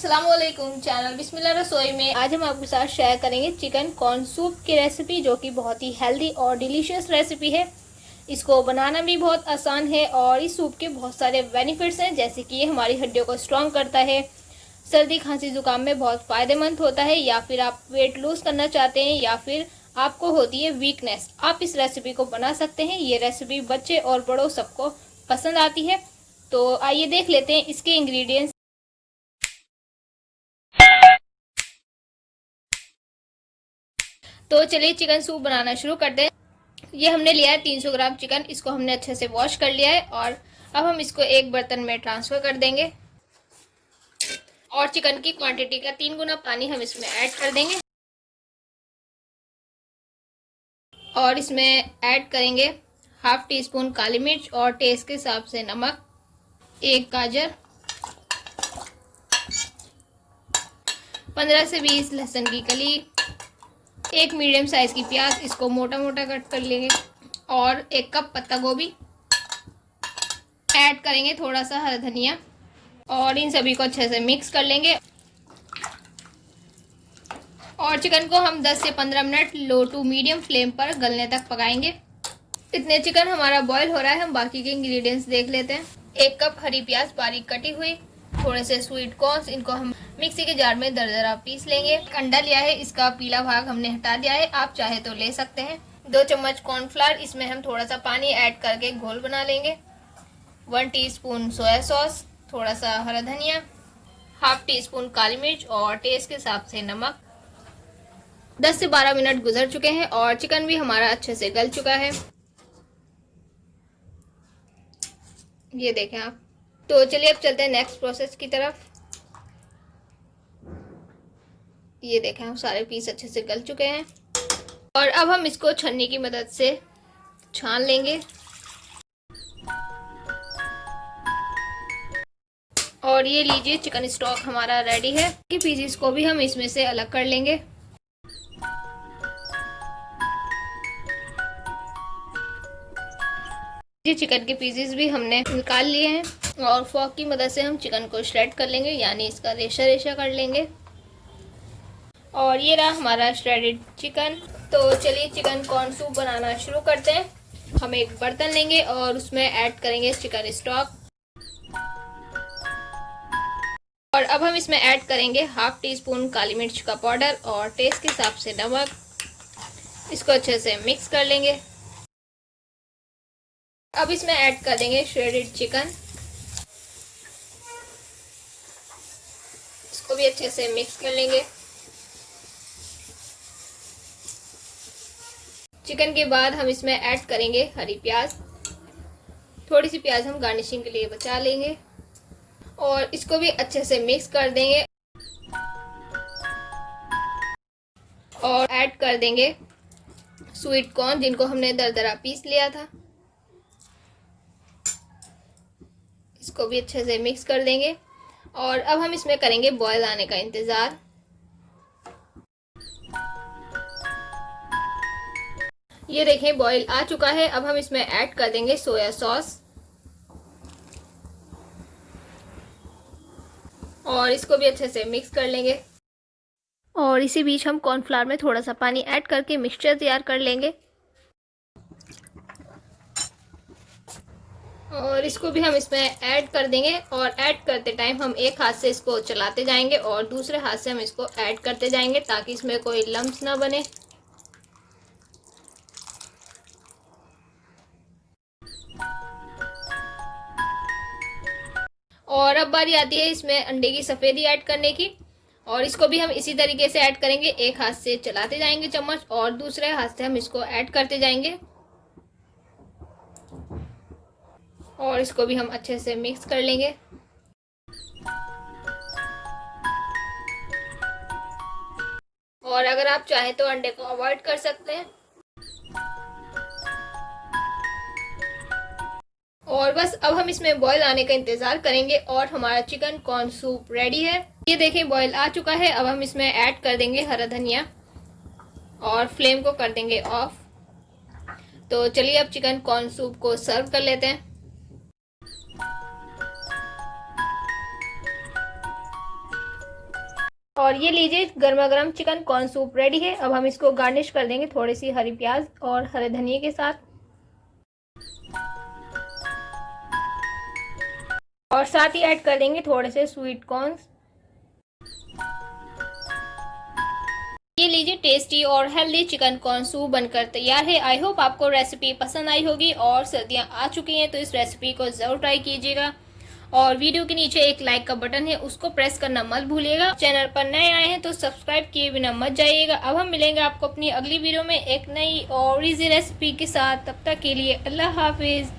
अस्सलामुअलैकुम चैनल बिस्मिल्लाह रसोई में आज हम आपके साथ शेयर करेंगे चिकन कॉर्न सूप की रेसिपी, जो कि बहुत ही हेल्दी और डिलीशियस रेसिपी है। इसको बनाना भी बहुत आसान है और इस सूप के बहुत सारे बेनिफिट्स हैं, जैसे कि ये हमारी हड्डियों को स्ट्रॉन्ग करता है, सर्दी खांसी जुकाम में बहुत फ़ायदेमंद होता है, या फिर आप वेट लूज करना चाहते हैं या फिर आपको होती है वीकनेस, आप इस रेसिपी को बना सकते हैं। ये रेसिपी बच्चे और बड़ों सबको पसंद आती है। तो आइए देख लेते हैं इसके इंग्रेडिएंट्स। तो चलिए चिकन सूप बनाना शुरू करते हैं। ये हमने लिया है 300 ग्राम चिकन। इसको हमने अच्छे से वॉश कर लिया है और अब हम इसको एक बर्तन में ट्रांसफ़र कर देंगे और चिकन की क्वांटिटी का 3 गुना पानी हम इसमें ऐड कर देंगे और इसमें ऐड करेंगे हाफ टी स्पून काली मिर्च और टेस्ट के हिसाब से नमक, एक गाजर, 15 से 20 लहसुन की कली, एक मीडियम साइज की प्याज, इसको मोटा मोटा कट कर लेंगे, और 1 कप पत्ता गोभी ऐड करेंगे, थोड़ा सा हरा धनिया, और इन सभी को अच्छे से मिक्स कर लेंगे और चिकन को हम 10 से 15 minute low to medium flame पर गलने तक पकाएंगे। इतने चिकन हमारा बॉईल हो रहा है, हम बाकी के इंग्रेडिएंट्स देख लेते हैं। 1 कप हरी प्याज बारीक कटी हुई, थोड़े से स्वीट कॉर्न्स, इनको हम मिक्सी के जार में दरदरा पीस लेंगे। अंडा लिया है, इसका पीला भाग हमने हटा दिया है, आप चाहे तो ले सकते हैं। 2 चम्मच कॉर्नफ्लावर, इसमें हम थोड़ा सा पानी ऐड करके घोल बना लेंगे। 1 टीस्पून सोया सॉस, थोड़ा सा हरा धनिया, हाफ टी स्पून काली मिर्च और टेस्ट के हिसाब से नमक। 10 से 12 मिनट गुजर चुके हैं और चिकन भी हमारा अच्छे से गल चुका है, ये देखें आप। तो चलिए अब चलते हैं नेक्स्ट प्रोसेस की तरफ। ये देखें हम सारे पीस अच्छे से गल चुके हैं और अब हम इसको छन्नी की मदद से छान लेंगे और ये लीजिए चिकन स्टॉक हमारा रेडी है। कि पीसेस को भी हम इसमें से अलग कर लेंगे। ये चिकन के पीसेस भी हमने निकाल लिए हैं और फॉर्क की मदद से हम चिकन को श्रेड कर लेंगे, यानी इसका रेशा रेशा कर लेंगे। और ये रहा हमारा श्रेडेड चिकन। तो चलिए चिकन कॉर्न सूप बनाना शुरू करते हैं। हम एक बर्तन लेंगे और उसमें ऐड करेंगे चिकन स्टॉक और अब हम इसमें ऐड करेंगे हाफ टी स्पून काली मिर्च का पाउडर और टेस्ट के हिसाब से नमक। इसको अच्छे से मिक्स कर लेंगे। अब इसमें ऐड कर देंगे श्रेडेड चिकन, इसको भी अच्छे से मिक्स कर लेंगे। चिकन के बाद हम इसमें ऐड करेंगे हरी प्याज, थोड़ी सी प्याज हम गार्निशिंग के लिए बचा लेंगे और इसको भी अच्छे से मिक्स कर देंगे और ऐड कर देंगे स्वीट कॉर्न, जिनको हमने दरदरा पीस लिया था, इसको भी अच्छे से मिक्स कर देंगे और अब हम इसमें करेंगे बॉयल आने का इंतज़ार। ये देखें बॉईल आ चुका है। अब हम इसमें ऐड कर देंगे सोया सॉस और इसको भी अच्छे से मिक्स कर लेंगे और इसी बीच हम कॉर्नफ्लावर में थोड़ा सा पानी ऐड करके मिक्सचर तैयार कर लेंगे और इसको भी हम इसमें ऐड कर देंगे और ऐड करते टाइम हम एक हाथ से इसको चलाते जाएंगे और दूसरे हाथ से हम इसको ऐड करते जाएंगे ताकि इसमें कोई लम्स ना बने। और अब बारी आती है इसमें अंडे की सफ़ेदी ऐड करने की और इसको भी हम इसी तरीके से ऐड करेंगे। एक हाथ से चलाते जाएंगे चम्मच और दूसरे हाथ से हम इसको ऐड करते जाएंगे और इसको भी हम अच्छे से मिक्स कर लेंगे। और अगर आप चाहें तो अंडे को अवॉइड कर सकते हैं। और बस अब हम इसमें बॉईल आने का इंतज़ार करेंगे और हमारा चिकन कॉर्न सूप रेडी है। ये देखें बॉईल आ चुका है। अब हम इसमें ऐड कर देंगे हरा धनिया और फ्लेम को कर देंगे ऑफ। तो चलिए अब चिकन कॉर्न सूप को सर्व कर लेते हैं। और ये लीजिए गर्मा गर्म चिकन कॉर्न सूप रेडी है। अब हम इसको गार्निश कर देंगे थोड़ी सी हरी प्याज और हरे धनिए के साथ, और साथ ही ऐड कर देंगे थोड़े से स्वीट कॉर्न्स। ये लीजिए टेस्टी और हेल्दी चिकन कॉर्न सूप बनकर तैयार है। आई होप आपको रेसिपी पसंद आई होगी, और सर्दियां आ चुकी हैं तो इस रेसिपी को ज़रूर ट्राई कीजिएगा। और वीडियो के नीचे एक लाइक का बटन है, उसको प्रेस करना मत भूलिएगा। चैनल पर नए आए हैं तो सब्सक्राइब किए बिना मत जाइएगा। अब हम मिलेंगे आपको अपनी अगली वीडियो में एक नई और इजी रेसिपी के साथ। तब तक के लिए अल्लाह हाफिज़।